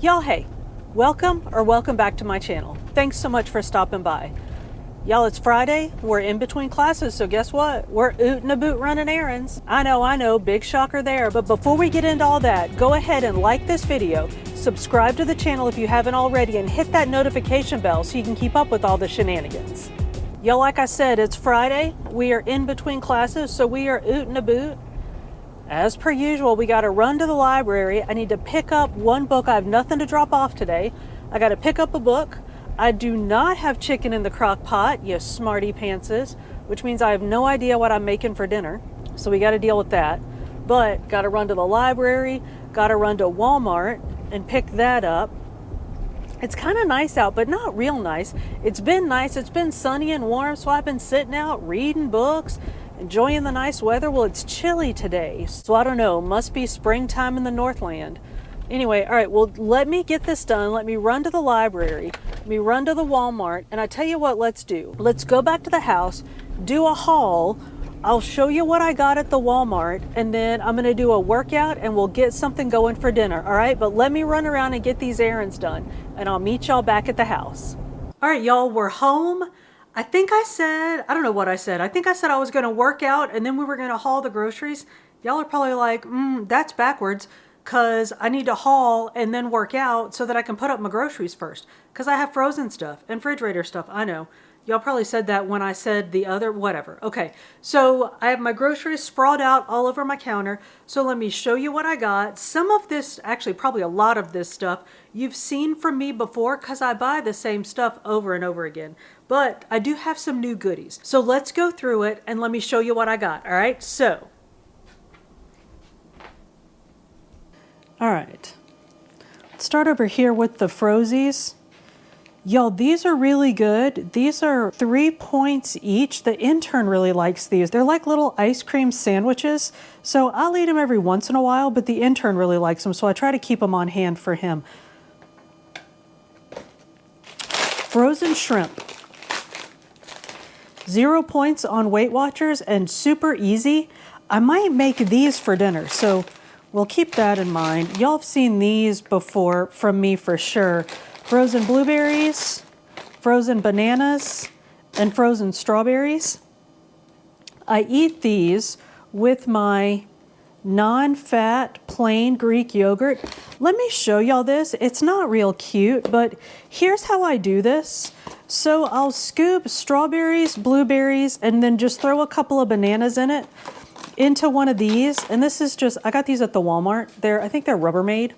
Y'all, hey, welcome back to my channel. Thanks so much for stopping by. Y'all, it's Friday, we're in between classes, so guess what? We're oot and a boot running errands. I know, big shocker there, but before we get into all that, go ahead and like this video, subscribe to the channel if you haven't already, and hit that notification bell so you can keep up with all the shenanigans. Y'all, like I said, it's Friday, we are in between classes, so we are oot and a boot. As per usual, we got to run to the library. I need to pick up one book. I have nothing to drop off today. I got to pick up a book. I do not have chicken in the crock pot, you smarty pantses, which means I have no idea what I'm making for dinner. So we got to deal with that. But got to run to the library, got to run to Walmart and pick that up. It's kind of nice out, but not real nice. It's been nice. It's been sunny and warm, so I've been sitting out reading books, enjoying the nice weather. Well, it's chilly today, so I don't know. Must be springtime in the Northland. Anyway, all right, well, let me get this done. Let me run to the library. Let me run to the Walmart. And I tell you what, let's do. Let's go back to the house, do a haul. I'll show you what I got at the Walmart, and then I'm going to do a workout and we'll get something going for dinner, all right? But let me run around and get these errands done, and I'll meet y'all back at the house. All right, y'all, we're home. I think I said, I don't know what I said. I think I said I was going to work out and then we were going to haul the groceries. Y'all are probably like, that's backwards, because I need to haul and then work out so that I can put up my groceries first, because I have frozen stuff and refrigerator stuff. I know. Y'all probably said that when I said the other, whatever. Okay, so I have my groceries sprawled out all over my counter. So let me show you what I got. Some of this, actually probably a lot of this stuff, you've seen from me before because I buy the same stuff over and over again. But I do have some new goodies. So let's go through it and let me show you what I got, all right? So, all right. Let's start over here with the Frozies. Y'all, these are really good. These are 3 points each. The intern really likes these. They're like little ice cream sandwiches. So I'll eat them every once in a while, but the intern really likes them. So I try to keep them on hand for him. Frozen shrimp. 0 points on Weight Watchers and super easy. I might make these for dinner, so we'll keep that in mind. Y'all have seen these before from me for sure. Frozen blueberries, frozen bananas, and frozen strawberries. I eat these with my non-fat plain Greek yogurt. Let me show y'all this. It's not real cute, but here's how I do this. So I'll scoop strawberries, blueberries, and then just throw a couple of bananas in it into one of these. And this is just, I got these at the Walmart. I think they're Rubbermaid.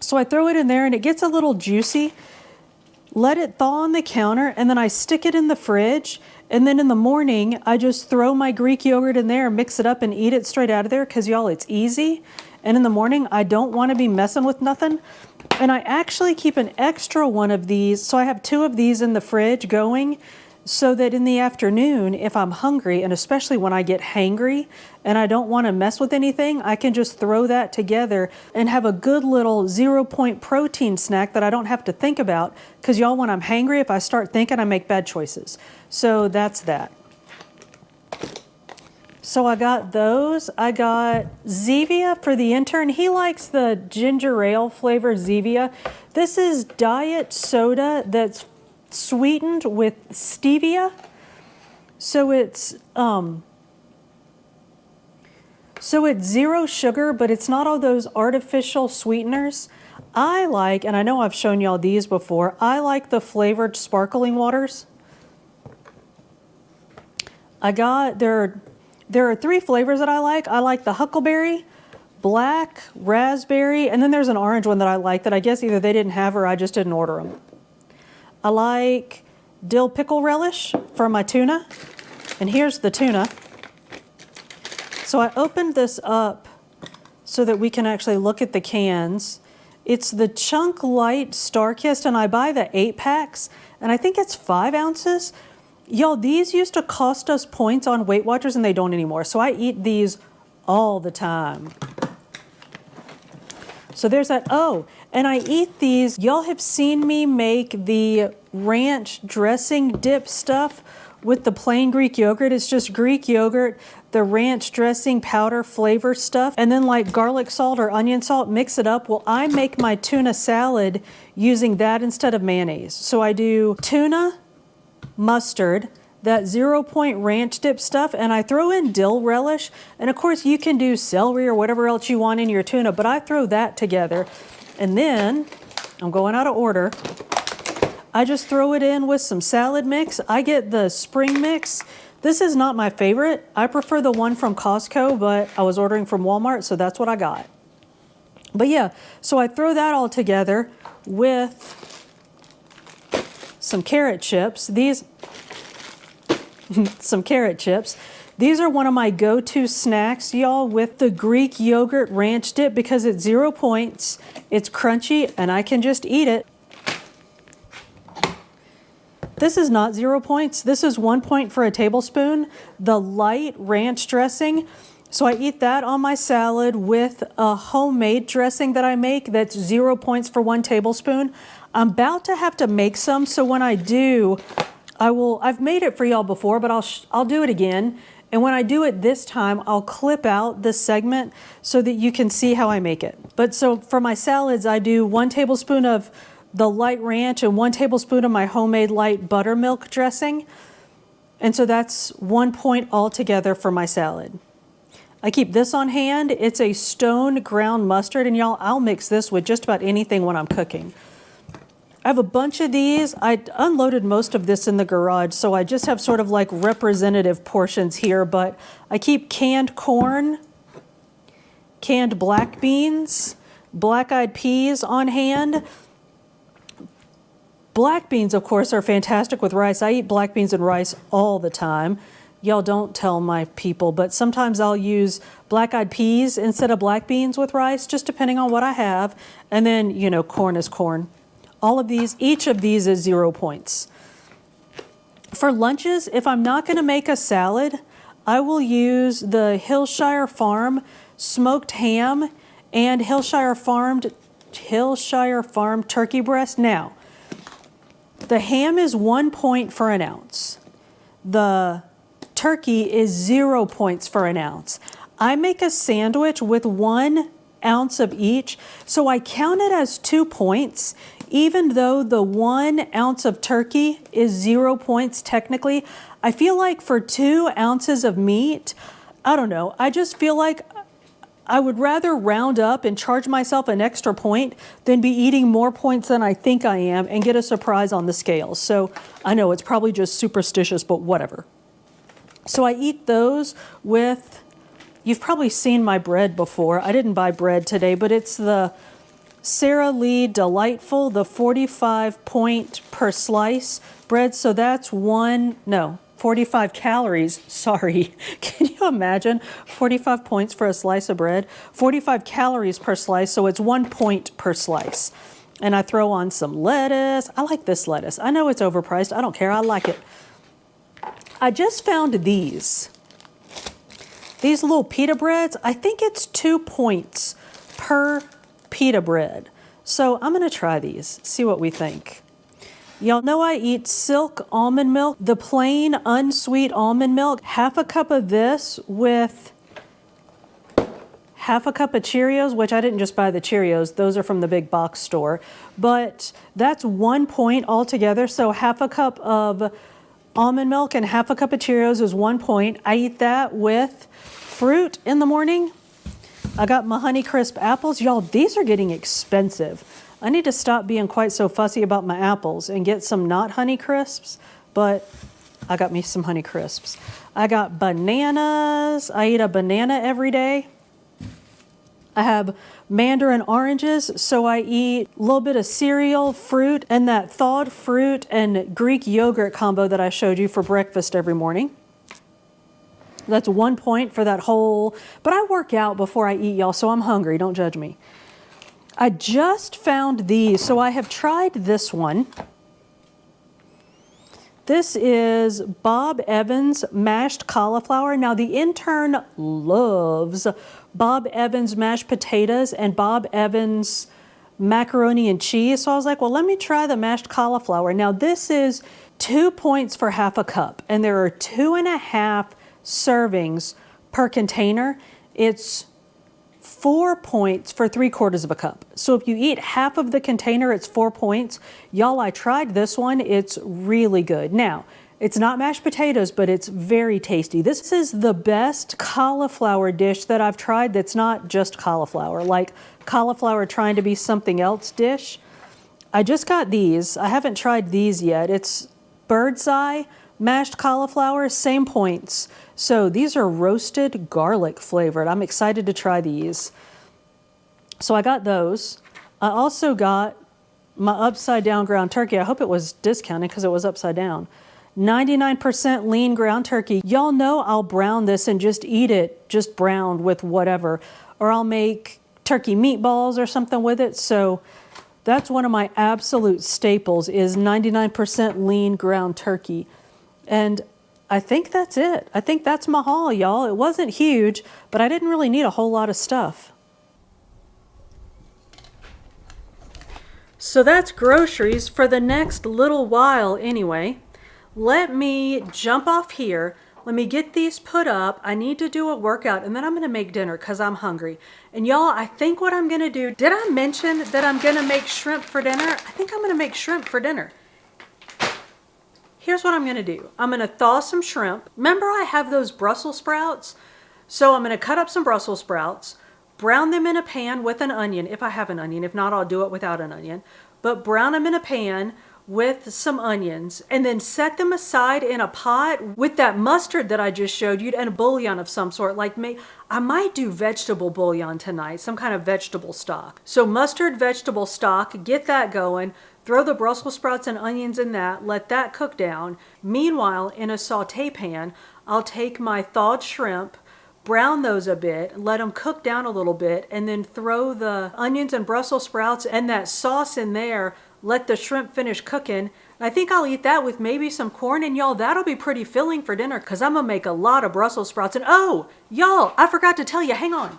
So I throw it in there and it gets a little juicy. Let it thaw on the counter, and then I stick it in the fridge. And then in the morning, I just throw my Greek yogurt in there, mix it up, and eat it straight out of there, because y'all, it's easy. And in the morning, I don't want to be messing with nothing. And I actually keep an extra one of these. So I have 2 of these in the fridge going, so that in the afternoon, if I'm hungry, and especially when I get hangry and I don't want to mess with anything, I can just throw that together and have a good little 0 point protein snack that I don't have to think about. Because y'all, when I'm hangry, if I start thinking, I make bad choices. So that's that. So I got those. I got Zevia for the intern. He likes the ginger ale flavored Zevia. This is diet soda that's sweetened with stevia. So it's 0 sugar, but it's not all those artificial sweeteners. I like, and I know I've shown y'all these before, I like the flavored sparkling waters. There are 3 flavors that I like. I like the huckleberry, black, raspberry, and then there's an orange one that I like that I guess either they didn't have or I just didn't order them. I like dill pickle relish for my tuna. And here's the tuna. So I opened this up so that we can actually look at the cans. It's the Chunk Light Starkist, and I buy the 8-packs, and I think it's 5 ounces. Y'all, these used to cost us points on Weight Watchers, and they don't anymore. So I eat these all the time. So there's that. Oh, and I eat these. Y'all have seen me make the ranch dressing dip stuff with the plain Greek yogurt. It's just Greek yogurt, the ranch dressing powder flavor stuff, and then like garlic salt or onion salt, mix it up. Well, I make my tuna salad using that instead of mayonnaise. So I do tuna, mustard, that 0 Point ranch dip stuff, and I throw in dill relish. And of course you can do celery or whatever else you want in your tuna, but I throw that together. And then, I'm going out of order, I just throw it in with some salad mix. I get the spring mix. This is not my favorite. I prefer the one from Costco, but I was ordering from Walmart, so that's what I got. But yeah, so I throw that all together with some carrot chips. Some carrot chips. These are one of my go-to snacks, y'all, with the Greek yogurt ranch dip because it's 0 points, it's crunchy, and I can just eat it. This is not 0 points. This is 1 point for a tablespoon, the light ranch dressing. So I eat that on my salad with a homemade dressing that I make that's 0 points for 1 tablespoon. I'm about to have to make some, so when I do, I've made it for y'all before, but I'll do it again. And when I do it this time, I'll clip out this segment so that you can see how I make it. But so for my salads, I do 1 tablespoon of the light ranch and 1 tablespoon of my homemade light buttermilk dressing. And so that's 1 point altogether for my salad. I keep this on hand. It's a stone ground mustard, and y'all, I'll mix this with just about anything when I'm cooking. I have a bunch of these. I unloaded most of this in the garage, so I just have sort of like representative portions here, but I keep canned corn, canned black beans, black-eyed peas on hand. Black beans, of course, are fantastic with rice. I eat black beans and rice all the time. Y'all don't tell my people, but sometimes I'll use black-eyed peas instead of black beans with rice, just depending on what I have. And then, you know, corn is corn. All of these, each of these is 0 points. For lunches, if I'm not going to make a salad, I will use the Hillshire Farm smoked ham and Hillshire Farm turkey breast. Now, the ham is 1 point for an ounce. The turkey is 0 points for an ounce. I make a sandwich with 1 ounce of each, so I count it as 2 points, even though the 1 ounce of turkey is 0 points technically. I feel like for 2 ounces of meat, I don't know, I just feel like I would rather round up and charge myself an extra point than be eating more points than I think I am and get a surprise on the scales. So I know it's probably just superstitious, but whatever. So I eat those with, you've probably seen my bread before. I didn't buy bread today, but it's the Sara Lee Delightful, the 45 point per slice bread. So that's 45 calories. Sorry. Can you imagine 45 points for a slice of bread? 45 calories per slice. So it's 1 point per slice. And I throw on some lettuce. I like this lettuce. I know it's overpriced. I don't care. I like it. I just found these little pita breads. I think it's 2 points per pita bread. So I'm going to try these, see what we think. Y'all know I eat Silk almond milk, the plain unsweet almond milk. Half a cup of this with half a cup of Cheerios, which I didn't just buy the Cheerios. Those are from the big box store. But that's 1 point altogether. So half a cup of almond milk and half a cup of Cheerios is 1 point. I eat that with fruit in the morning. I got my Honeycrisp apples. Y'all, these are getting expensive. I need to stop being quite so fussy about my apples and get some not Honeycrisps, but I got me some Honeycrisps. I got bananas. I eat a banana every day. I have mandarin oranges, so I eat a little bit of cereal, fruit, and that thawed fruit and Greek yogurt combo that I showed you for breakfast every morning. That's 1 point for that whole, but I work out before I eat, y'all, so I'm hungry. Don't judge me. I just found these, so I have tried this one. This is Bob Evans mashed cauliflower. Now, the intern loves Bob Evans mashed potatoes and Bob Evans macaroni and cheese. So I was like, well, let me try the mashed cauliflower. Now, this is 2 points for half a cup, and there are 2.5 servings per container, it's 4 points for 3/4 of a cup. So if you eat half of the container, it's 4 points. Y'all, I tried this one. It's really good. Now, it's not mashed potatoes, but it's very tasty. This is the best cauliflower dish that I've tried that's not just cauliflower, like cauliflower trying to be something else dish. I just got these. I haven't tried these yet. It's bird's eye mashed cauliflower, same points. So these are roasted garlic flavored. I'm excited to try these. So I got those. I also got my upside down ground turkey. I hope it was discounted because it was upside down. 99% lean ground turkey. Y'all know I'll brown this and just eat it, just browned with whatever. Or I'll make turkey meatballs or something with it. So that's one of my absolute staples is 99% lean ground turkey. And I think that's it. I think that's my haul, y'all. It wasn't huge, but I didn't really need a whole lot of stuff. So that's groceries for the next little while anyway. Let me jump off here. Let me get these put up. I need to do a workout and then I'm gonna make dinner because I'm hungry. And y'all, I think what I'm gonna do, did I mention that I'm gonna make shrimp for dinner? I think I'm gonna make shrimp for dinner. Here's what I'm gonna do. I'm gonna thaw some shrimp. Remember I have those Brussels sprouts? So I'm gonna cut up some Brussels sprouts, brown them in a pan with an onion, if I have an onion. If not, I'll do it without an onion. But brown them in a pan with some onions and then set them aside in a pot with that mustard that I just showed you and a bouillon of some sort. Like I might do vegetable bouillon tonight, some kind of vegetable stock. So mustard, vegetable stock, get that going. Throw the Brussels sprouts and onions in that, let that cook down. Meanwhile, in a saute pan, I'll take my thawed shrimp, brown those a bit, let them cook down a little bit, and then throw the onions and Brussels sprouts and that sauce in there, let the shrimp finish cooking. I think I'll eat that with maybe some corn, and y'all, that'll be pretty filling for dinner because I'm gonna make a lot of Brussels sprouts. And oh, y'all, I forgot to tell you, hang on.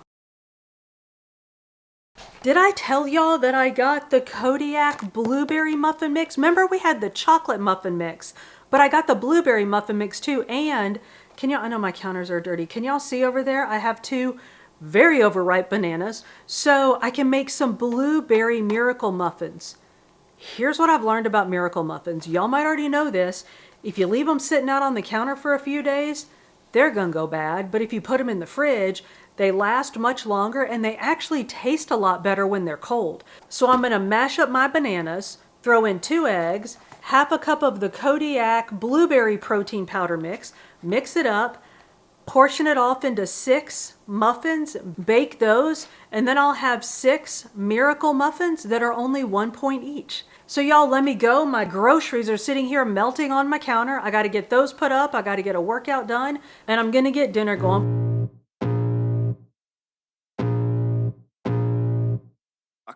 Did I tell y'all that I got the Kodiak blueberry muffin mix? Remember we had the chocolate muffin mix, but I got the blueberry muffin mix too. And can y'all, I know my counters are dirty. Can y'all see over there? I have 2 very overripe bananas. So I can make some blueberry miracle muffins. Here's what I've learned about miracle muffins. Y'all might already know this. If you leave them sitting out on the counter for a few days, they're gonna go bad. But if you put them in the fridge, they last much longer and they actually taste a lot better when they're cold. So I'm gonna mash up my bananas, throw in 2 eggs, half a cup of the Kodiak blueberry protein powder mix it up, portion it off into 6 muffins, bake those, and then I'll have 6 miracle muffins that are only 1 point each. So y'all, let me go. My groceries are sitting here melting on my counter. I gotta get those put up, I gotta get a workout done, and I'm gonna get dinner going.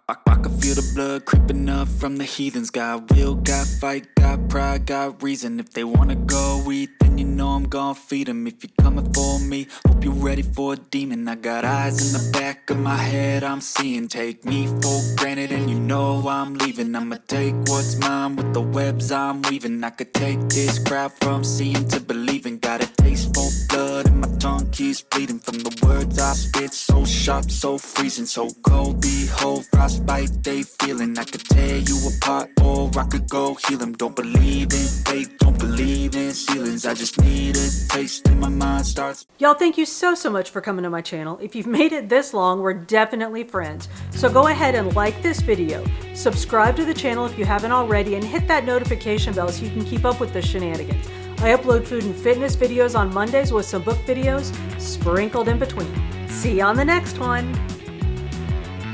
I can feel the blood creeping up from the heathens. Got will, got fight, got pride, got reason. If they wanna go eat, then you know I'm gon' feed them. If you're coming for me, hope you're ready for a demon. I got eyes in the back of my head, I'm seeing. Take me for granted and you know I'm leaving. I'ma take what's mine with the webs I'm weaving. I could take this crowd from seeing to believing. Got a taste for blood and my tongue keeps bleeding. From the words I spit, so sharp, so freezing, so cold. Behold, frostbite they feeling. I could tear you apart or I could go heal them. Don't believe in fate, don't believe in ceilings. I just need a taste and my mind starts. Y'all, thank you so much for coming to my channel. If you've made it this long, we're definitely friends. So go ahead and like this video, subscribe to the channel if you haven't already, and hit that notification bell so you can keep up with the shenanigans. I upload food and fitness videos on Mondays with some book videos sprinkled in between. See you on the next one.